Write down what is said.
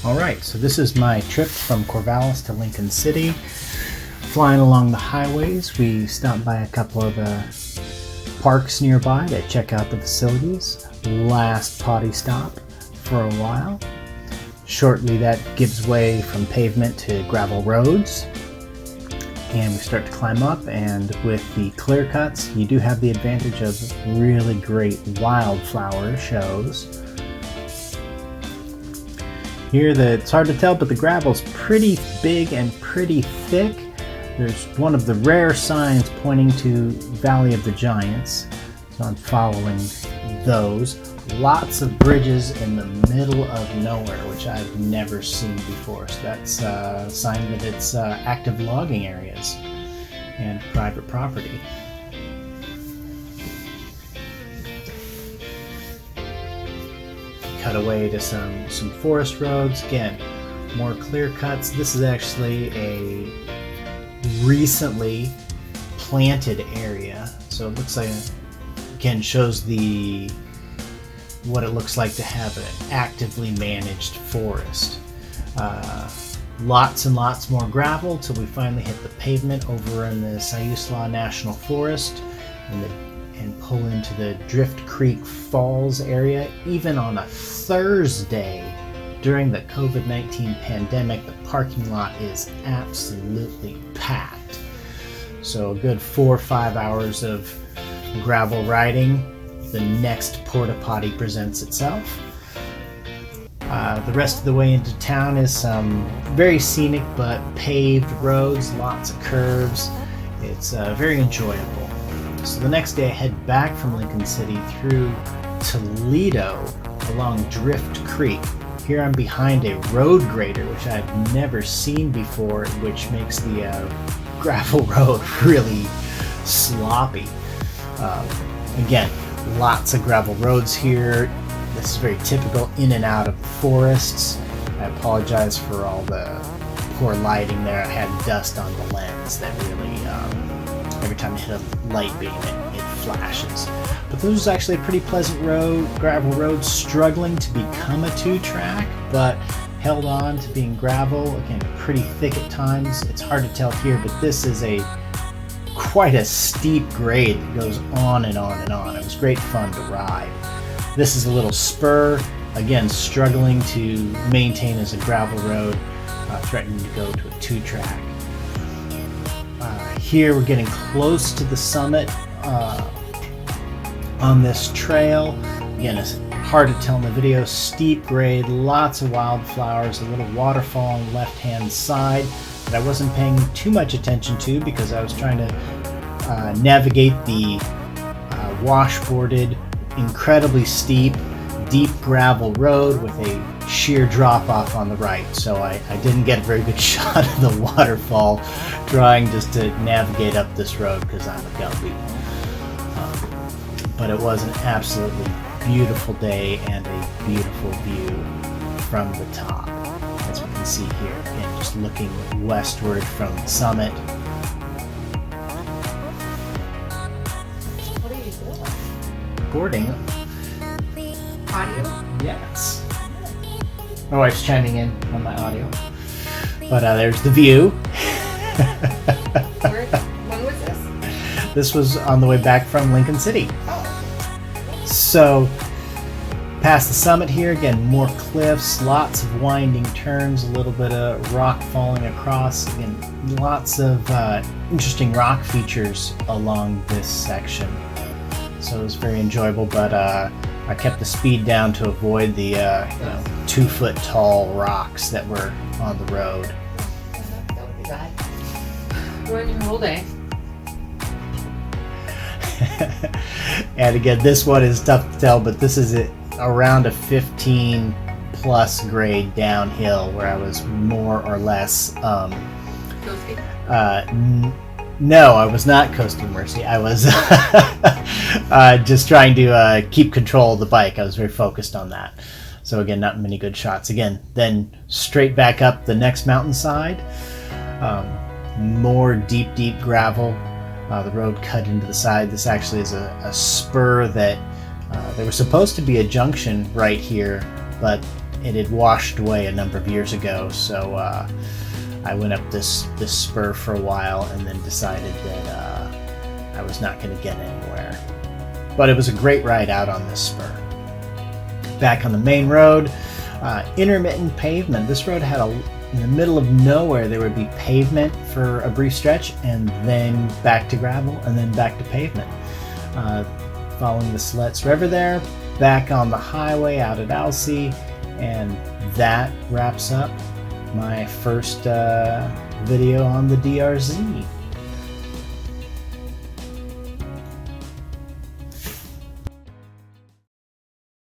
Alright, so this is my trip from Corvallis to Lincoln City. Flying along the highways, we stopped by a couple of the parks nearby to check out the facilities. Last potty stop for a while. Shortly that gives way from pavement to gravel roads. And we start to climb up, and with the clear cuts, you do have the advantage of really great wildflower shows. Here, it's hard to tell, but the gravel's pretty big and pretty thick. There's one of the rare signs pointing to Valley of the Giants, so I'm following those. Lots of bridges in the middle of nowhere, which I've never seen before, so that's a sign that it's active logging areas and private property. Cut away to some forest roads. Again, more clear cuts. This is actually a recently planted area, so it looks like, again, shows what it looks like to have an actively managed forest. Lots and lots more gravel till we finally hit the pavement over in the Siuslaw National Forest and pull into the Drift Creek Falls area. Even on a Thursday during the COVID-19 pandemic, the parking lot is absolutely packed. So a good 4 or 5 hours of gravel riding. The next porta potty presents itself. The rest of the way into town is some very scenic but paved roads, lots of curves. It's very enjoyable. So the next day I head back from Lincoln City through Toledo along Drift Creek. Here I'm behind a road grader, which I've never seen before, which makes the gravel road really sloppy. Again, lots of gravel roads here. This is very typical in and out of forests. I apologize for all the poor lighting there. I had dust on the lens that really, every time I hit a light beam, it flashes. But this was actually a pretty pleasant road, gravel road, struggling to become a 2-track, but held on to being gravel. Again, pretty thick at times. It's hard to tell here, but this is quite a steep grade that goes on and on and on. It was great fun to ride. This is a little spur, again struggling to maintain as a gravel road, threatening to go to a 2-track. Here we're getting close to the summit on this trail. Again, it's hard to tell in the video. Steep grade, lots of wildflowers, a little waterfall on the left-hand side that I wasn't paying too much attention to because I was trying to navigate the washboarded, incredibly steep, deep gravel road with a sheer drop-off on the right. So I didn't get a very good shot of the waterfall, trying just to navigate up this road because I'm a guppy. But it was an absolutely beautiful day and a beautiful view from the top, as we can see here. Again, just looking westward from the summit. What are you doing? Recording. Audio? Yes. My wife's chiming in on my audio. But there's the view. When was this? This was on the way back from Lincoln City. So, past the summit here, again, more cliffs, lots of winding turns, a little bit of rock falling across. Again, lots of interesting rock features along this section. So it was very enjoyable, but I kept the speed down to avoid the 2-foot tall rocks that were on the road. That would be bad. We're in your whole day. And again, this one is tough to tell, but this is around a 15 plus grade downhill where I was more or less no, I was not coasting Mercy. I was just trying to keep control of the bike. I was very focused on that. So again, not many good shots. Again, then straight back up the next mountainside. More deep gravel. The road cut into the side. This actually is a spur that there was supposed to be a junction right here, but it had washed away a number of years ago, so I went up this spur for a while and then decided that I was not going to get anywhere. But it was a great ride out on this spur. Back on the main road, intermittent pavement. This road had in the middle of nowhere, there would be pavement for a brief stretch, and then back to gravel, and then back to pavement. Following the Siletz River there, back on the highway out at Alsea, and that wraps up my first video on the DR Zed.